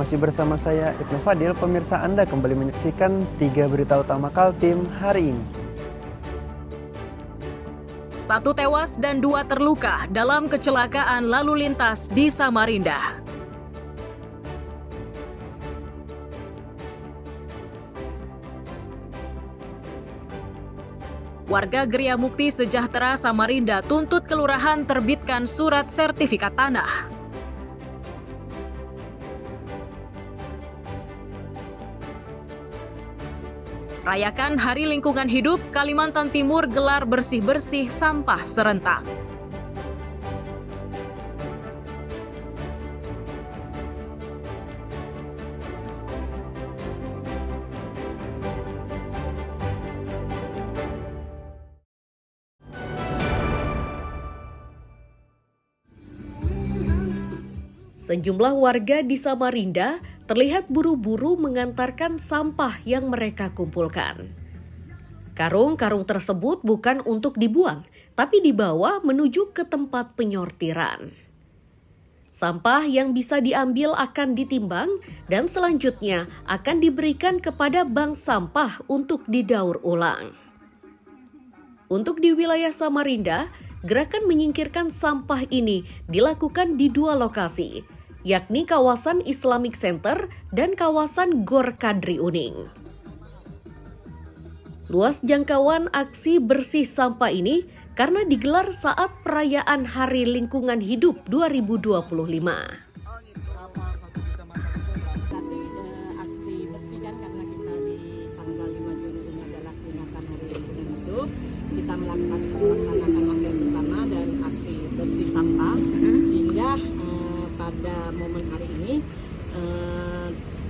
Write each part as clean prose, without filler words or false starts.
Masih bersama saya Ibnu Fadil, pemirsa Anda kembali menyaksikan 3 berita utama Kaltim hari ini. 1 tewas dan 2 terluka dalam kecelakaan lalu lintas di Samarinda. Warga Geria Mukti Sejahtera Samarinda tuntut kelurahan terbitkan surat sertifikat tanah. Rayakan Hari Lingkungan Hidup, Kalimantan Timur gelar bersih-bersih sampah serentak. Sejumlah warga di Samarinda terlihat buru-buru mengantarkan sampah yang mereka kumpulkan. Karung-karung tersebut bukan untuk dibuang, tapi dibawa menuju ke tempat penyortiran. Sampah yang bisa diambil akan ditimbang dan selanjutnya akan diberikan kepada bank sampah untuk didaur ulang. Untuk di wilayah Samarinda, gerakan menyingkirkan sampah ini dilakukan di 2 lokasi, yakni kawasan Islamic Center dan kawasan Gor Kadri Uning. Luas jangkauan aksi bersih sampah ini karena digelar saat perayaan Hari Lingkungan Hidup 2025. Aksi bersih kan karena kita di tanggal 5 Juni ini adalah peringatan Hari Lingkungan Hidup. Kita melaksanakan aksi bersama dan aksi bersih sampah sehingga pada momen hari ini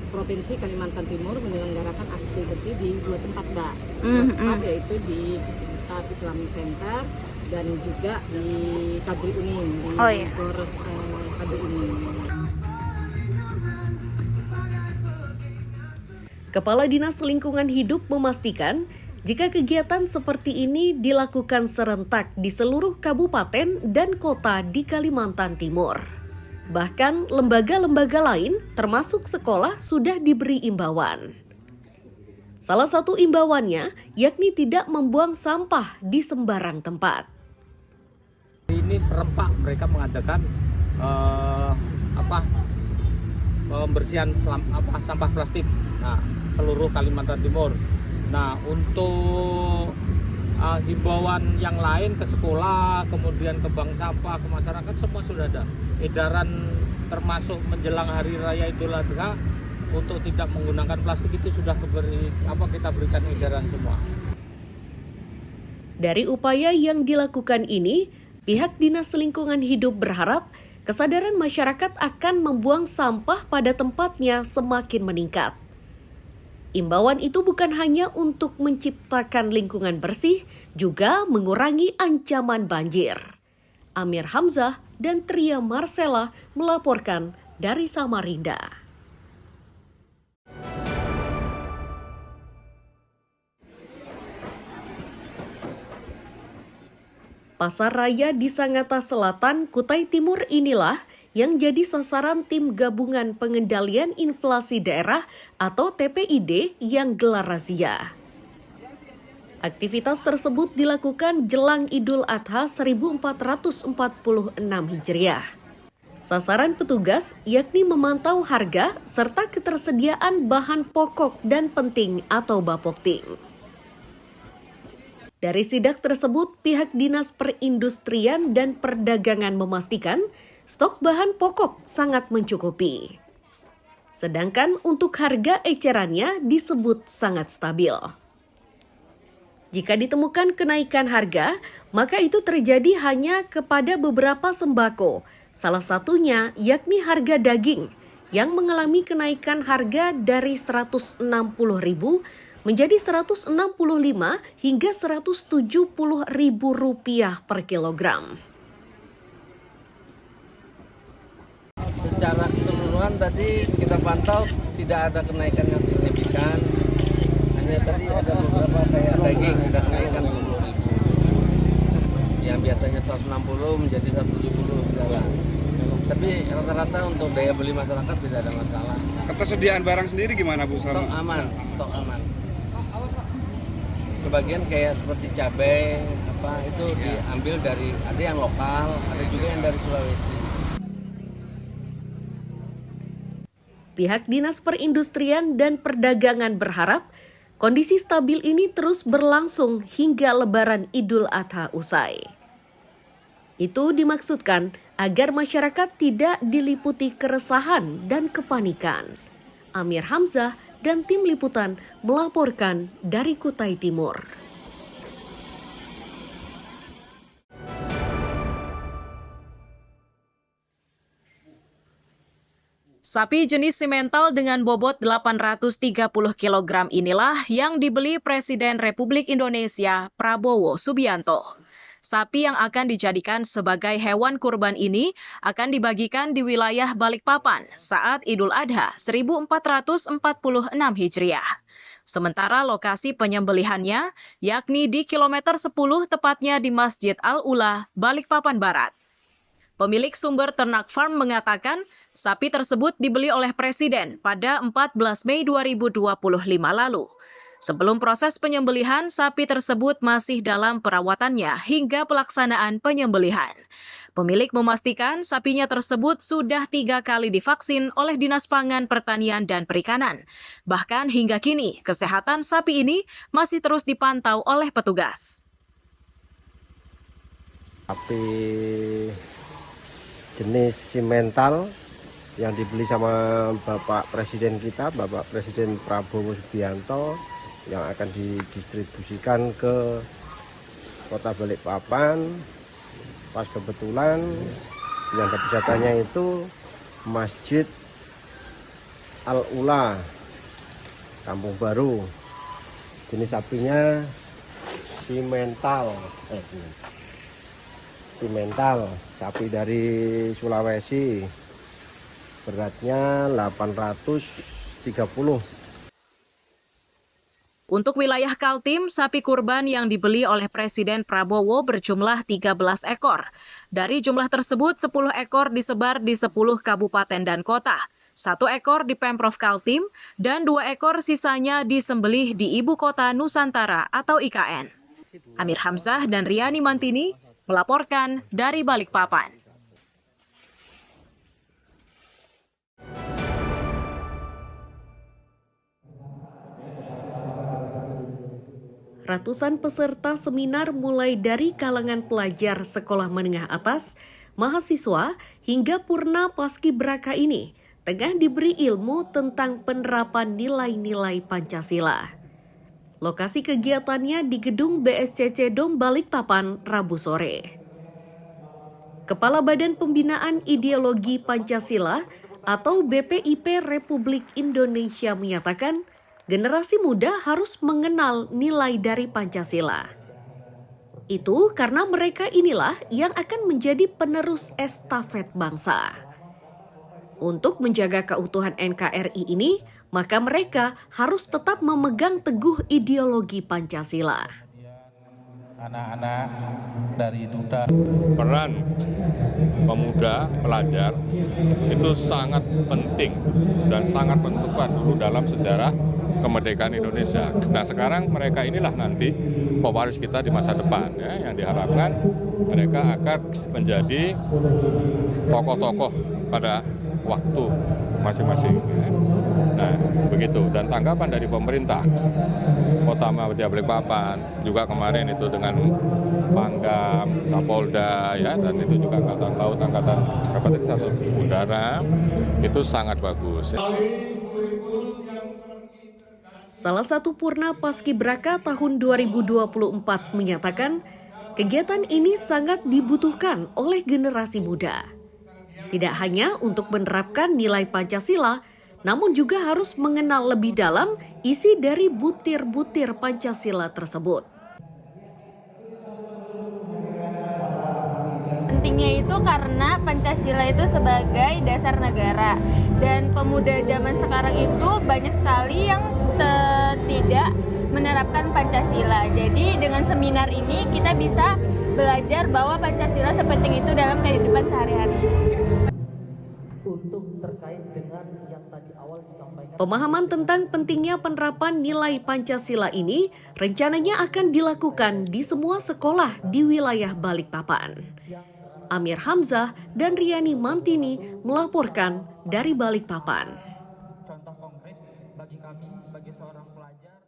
Provinsi Kalimantan Timur menyelenggarakan aksi bersih di 2 tempat, Mbak. 2 tempat yaitu di sekitar Islamic Center dan juga di Kadri Uning, di Polres Kadri Uning. Kepala Dinas Lingkungan Hidup memastikan jika kegiatan seperti ini dilakukan serentak di seluruh kabupaten dan kota di Kalimantan Timur. Bahkan lembaga-lembaga lain termasuk sekolah sudah diberi imbauan. Salah satu imbauannya yakni tidak membuang sampah di sembarang tempat. Ini serempak mereka mengadakan pembersihan sampah plastik seluruh Kalimantan Timur. Nah, untuk himbauan yang lain ke sekolah, kemudian ke bank sampah, ke masyarakat semua sudah ada. Edaran termasuk menjelang Hari Raya Idul Adha untuk tidak menggunakan plastik itu sudah kita berikan edaran semua. Dari upaya yang dilakukan ini, pihak Dinas Lingkungan Hidup berharap kesadaran masyarakat akan membuang sampah pada tempatnya semakin meningkat. Imbauan itu bukan hanya untuk menciptakan lingkungan bersih, juga mengurangi ancaman banjir. Amir Hamzah dan Tria Marcella melaporkan dari Samarinda. Pasar Raya di Sangatta Selatan, Kutai Timur inilah yang jadi sasaran tim Gabungan Pengendalian Inflasi Daerah atau TPID yang gelar razia. Aktivitas tersebut dilakukan jelang Idul Adha 1446 Hijriah. Sasaran petugas yakni memantau harga serta ketersediaan bahan pokok dan penting atau bapokting. Dari sidak tersebut, pihak Dinas Perindustrian dan Perdagangan memastikan stok bahan pokok sangat mencukupi. Sedangkan untuk harga ecerannya disebut sangat stabil. Jika ditemukan kenaikan harga, maka itu terjadi hanya kepada beberapa sembako. Salah satunya yakni harga daging yang mengalami kenaikan harga dari Rp160.000 menjadi Rp165 hingga Rp170.000 per kilogram. Secara keseluruhan tadi kita pantau tidak ada kenaikan yang signifikan. Hanya tadi ada beberapa kayak daging ada kenaikan Rp10.000. Yang biasanya 160 menjadi 170 sekarang. Tapi rata-rata untuk daya beli masyarakat tidak ada masalah. ketersediaan barang sendiri gimana Bu? Stok aman. Sebagian kayak seperti cabai itu diambil dari, ada yang lokal, ada juga yang dari Sulawesi. Pihak Dinas Perindustrian dan Perdagangan berharap kondisi stabil ini terus berlangsung hingga Lebaran Idul Adha usai. Itu dimaksudkan agar masyarakat tidak diliputi keresahan dan kepanikan. Amir Hamzah dan tim liputan melaporkan dari Kutai Timur. Sapi jenis simental dengan bobot 830 kg inilah yang dibeli Presiden Republik Indonesia Prabowo Subianto. Sapi yang akan dijadikan sebagai hewan kurban ini akan dibagikan di wilayah Balikpapan saat Idul Adha 1446 Hijriah. Sementara lokasi penyembelihannya yakni di kilometer 10 tepatnya di Masjid Al-Ula, Balikpapan Barat. Pemilik sumber ternak farm mengatakan sapi tersebut dibeli oleh Presiden pada 14 Mei 2025 lalu. Sebelum proses penyembelihan, sapi tersebut masih dalam perawatannya hingga pelaksanaan penyembelihan. Pemilik memastikan sapinya tersebut sudah 3 kali divaksin oleh Dinas Pangan, Pertanian, dan Perikanan. Bahkan hingga kini, kesehatan sapi ini masih terus dipantau oleh petugas. Sapi jenis simental yang dibeli sama Bapak Presiden kita, Bapak Presiden Prabowo Subianto, yang akan didistribusikan ke Kota Balikpapan. Pas kebetulan yang dapat jatahnya itu Masjid Al-Ula, Kampung Baru. Jenis sapinya simental, sapi dari Sulawesi, beratnya 830. Untuk wilayah Kaltim, sapi kurban yang dibeli oleh Presiden Prabowo berjumlah 13 ekor. Dari jumlah tersebut, 10 ekor disebar di 10 kabupaten dan kota, 1 ekor di Pemprov Kaltim, dan 2 ekor sisanya disembelih di Ibu Kota Nusantara atau IKN. Amir Hamzah dan Riani Mantini melaporkan dari Balikpapan. Ratusan peserta seminar mulai dari kalangan pelajar sekolah menengah atas, mahasiswa, hingga purna paskibraka ini tengah diberi ilmu tentang penerapan nilai-nilai Pancasila. Lokasi kegiatannya di gedung BSCC Dom Balikpapan Rabu sore. Kepala Badan Pembinaan Ideologi Pancasila atau BPIP Republik Indonesia menyatakan generasi muda harus mengenal nilai dari Pancasila. Itu karena mereka inilah yang akan menjadi penerus estafet bangsa. Untuk menjaga keutuhan NKRI ini, maka mereka harus tetap memegang teguh ideologi Pancasila. Anak-anak dari duta. Peran pemuda, pelajar itu sangat penting dan sangat menentukan dulu dalam sejarah kemerdekaan Indonesia. Nah sekarang mereka inilah nanti pewaris kita di masa depan, ya, yang diharapkan mereka akan menjadi tokoh-tokoh pada waktu masing-masing. Ya. Nah begitu, dan tanggapan dari pemerintah Kota Muhammadiyah Balikpapan juga kemarin itu dengan Pangdam, Kapolda, ya, dan itu juga Angkatan Laut, Angkatan Udara, itu sangat bagus. Ya. Salah satu purna paskibraka tahun 2024 menyatakan kegiatan ini sangat dibutuhkan oleh generasi muda. Tidak hanya untuk menerapkan nilai Pancasila, namun juga harus mengenal lebih dalam isi dari butir-butir Pancasila tersebut. Pentingnya itu karena Pancasila itu sebagai dasar negara, dan pemuda zaman sekarang itu banyak sekali yang tidak menerapkan Pancasila. Jadi dengan seminar ini kita bisa belajar bahwa Pancasila sepenting itu dalam kehidupan sehari-hari. Untuk terkait dengan yang tadi awal disampaikan Pemahaman tentang pentingnya penerapan nilai Pancasila ini rencananya akan dilakukan di semua sekolah di wilayah Balikpapan. Amir Hamzah dan Riani Mantini melaporkan dari Balikpapan. Contoh konkret bagi kami sebagai seorang pelajar.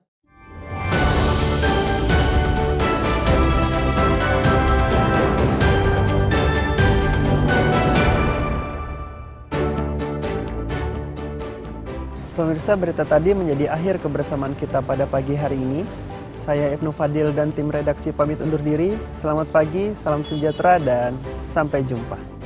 Pemirsa, berita tadi menjadi akhir kebersamaan kita pada pagi hari ini. Saya Ibnu Fadil dan tim redaksi pamit undur diri. Selamat pagi, salam sejahtera, dan sampai jumpa.